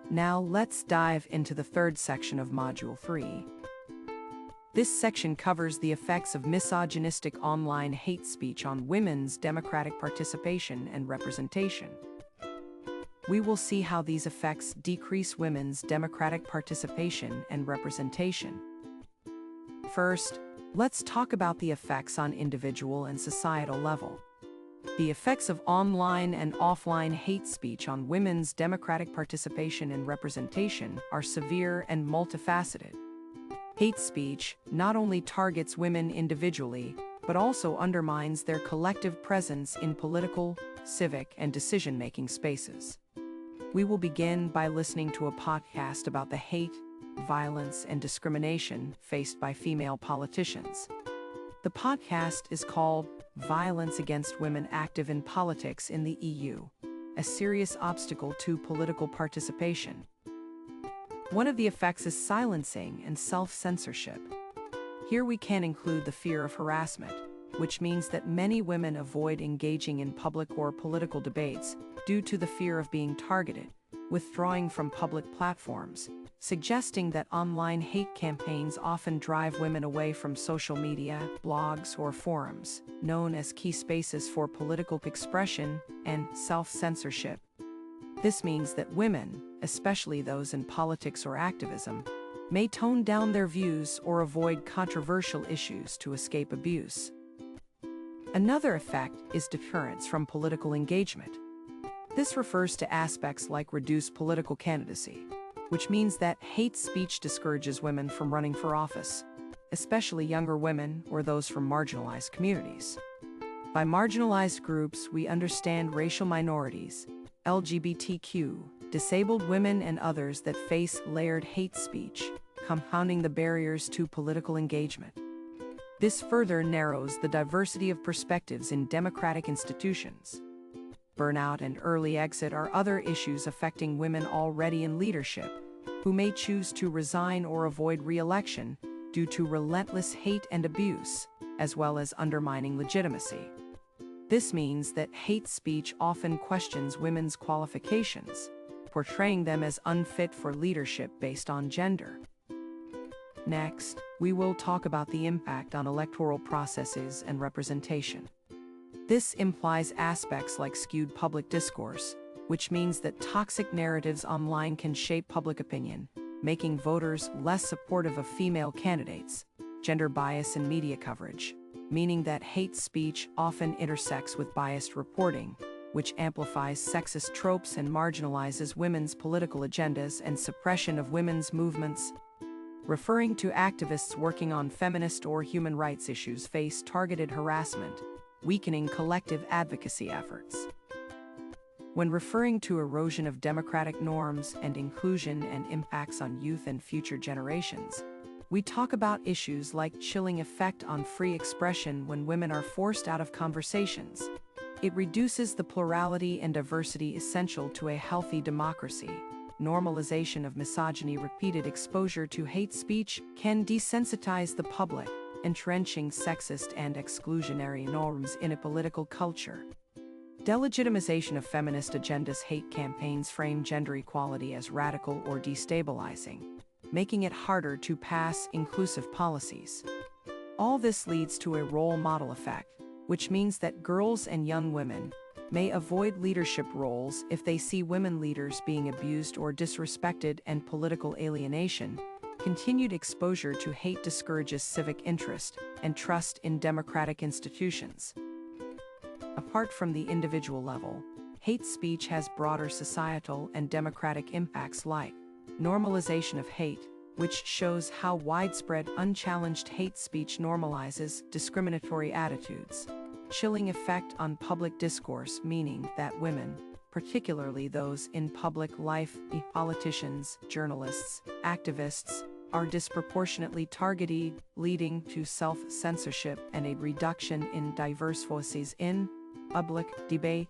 Now let's dive into the third section of Module 3. This section covers the effects of misogynistic online hate speech on women's democratic participation and representation. We will see how these effects decrease women's democratic participation and representation. First, let's talk about the effects on individual and societal level. The effects of online and offline hate speech on women's democratic participation and representation are severe and multifaceted. Hate speech not only targets women individually, but also undermines their collective presence in political, civic, and decision-making spaces. We will begin by listening to a podcast about the hate, violence, and discrimination faced by female politicians. The podcast is called Violence Against Women Active in Politics in the EU, a serious obstacle to political participation. One of the effects is silencing and self-censorship. Here we can include the fear of harassment, which means that many women avoid engaging in public or political debates due to the fear of being targeted, withdrawing from public platforms, suggesting that online hate campaigns often drive women away from social media, blogs, or forums, known as key spaces for political expression and self-censorship. This means that women, especially those in politics or activism, may tone down their views or avoid controversial issues to escape abuse. Another effect is deterrence from political engagement. This refers to aspects like reduced political candidacy, which means that hate speech discourages women from running for office, especially younger women or those from marginalized communities. By marginalized groups, we understand racial minorities, LGBTQ, disabled women, and others that face layered hate speech, compounding the barriers to political engagement. This further narrows the diversity of perspectives in democratic institutions. Burnout and early exit are other issues affecting women already in leadership, who may choose to resign or avoid re-election due to relentless hate and abuse, as well as undermining legitimacy. This means that hate speech often questions women's qualifications, portraying them as unfit for leadership based on gender. Next, we will talk about the impact on electoral processes and representation. This implies aspects like skewed public discourse, which means that toxic narratives online can shape public opinion, making voters less supportive of female candidates, gender bias in media coverage, meaning that hate speech often intersects with biased reporting, which amplifies sexist tropes and marginalizes women's political agendas and suppression of women's movements. Referring to activists working on feminist or human rights issues face targeted harassment, weakening collective advocacy efforts. When referring to erosion of democratic norms and inclusion and impacts on youth and future generations, we talk about issues like chilling effect on free expression when women are forced out of conversations. It reduces the plurality and diversity essential to a healthy democracy. Normalization of misogyny. Repeated exposure to hate speech can desensitize the public, entrenching sexist and exclusionary norms in a political culture. Delegitimization of feminist agendas. Hate campaigns frame gender equality as radical or destabilizing, making it harder to pass inclusive policies. All this leads to a role model effect, which means that girls and young women may avoid leadership roles if they see women leaders being abused or disrespected, and political alienation. Continued exposure to hate discourages civic interest and trust in democratic institutions. Apart from the individual level, hate speech has broader societal and democratic impacts like normalization of hate, which shows how widespread unchallenged hate speech normalizes discriminatory attitudes. Chilling effect on public discourse, meaning that women, particularly those in public life, politicians, journalists, activists, are disproportionately targeted, leading to self-censorship and a reduction in diverse voices in public debate.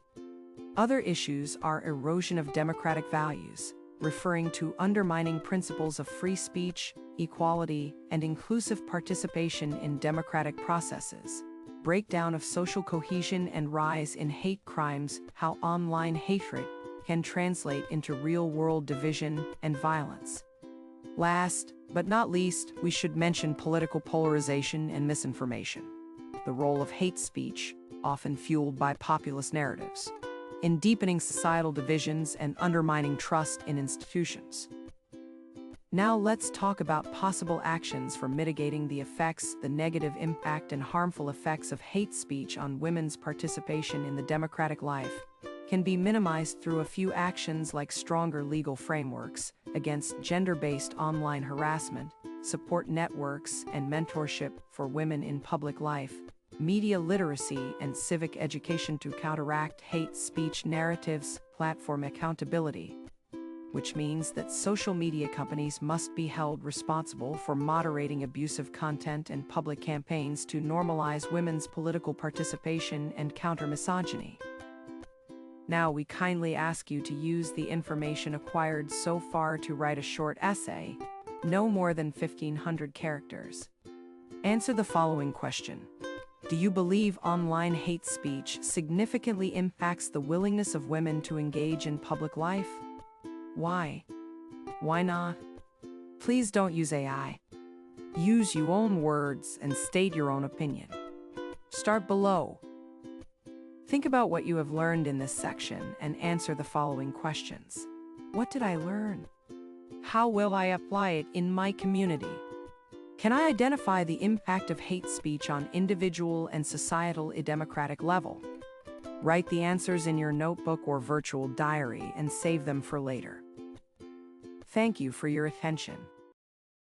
Other issues are erosion of democratic values, referring to undermining principles of free speech, equality, and inclusive participation in democratic processes. Breakdown of social cohesion and rise in hate crimes. How online hatred can translate into real-world division and violence. Last but not least, we should mention political polarization and misinformation, the role of hate speech, often fueled by populist narratives, in deepening societal divisions and undermining trust in institutions. Now let's talk about possible actions for mitigating the effects, the negative impact and harmful effects of hate speech on women's participation in the democratic life can be minimized through a few actions like stronger legal frameworks against gender-based online harassment, support networks and mentorship for women in public life, media literacy and civic education to counteract hate speech narratives, platform accountability, which means that social media companies must be held responsible for moderating abusive content and public campaigns to normalize women's political participation and counter misogyny. Now we kindly ask you to use the information acquired so far to write a short essay, no more than 1,500 characters. Answer the following question. Do you believe online hate speech significantly impacts the willingness of women to engage in public life? Why? Why not? Please don't use AI. Use your own words and state your own opinion. Start below. Think about what you have learned in this section and answer the following questions. What did I learn? How will I apply it in my community? Can I identify the impact of hate speech on individual and societal democratic level? Write the answers in your notebook or virtual diary and save them for later. Thank you for your attention.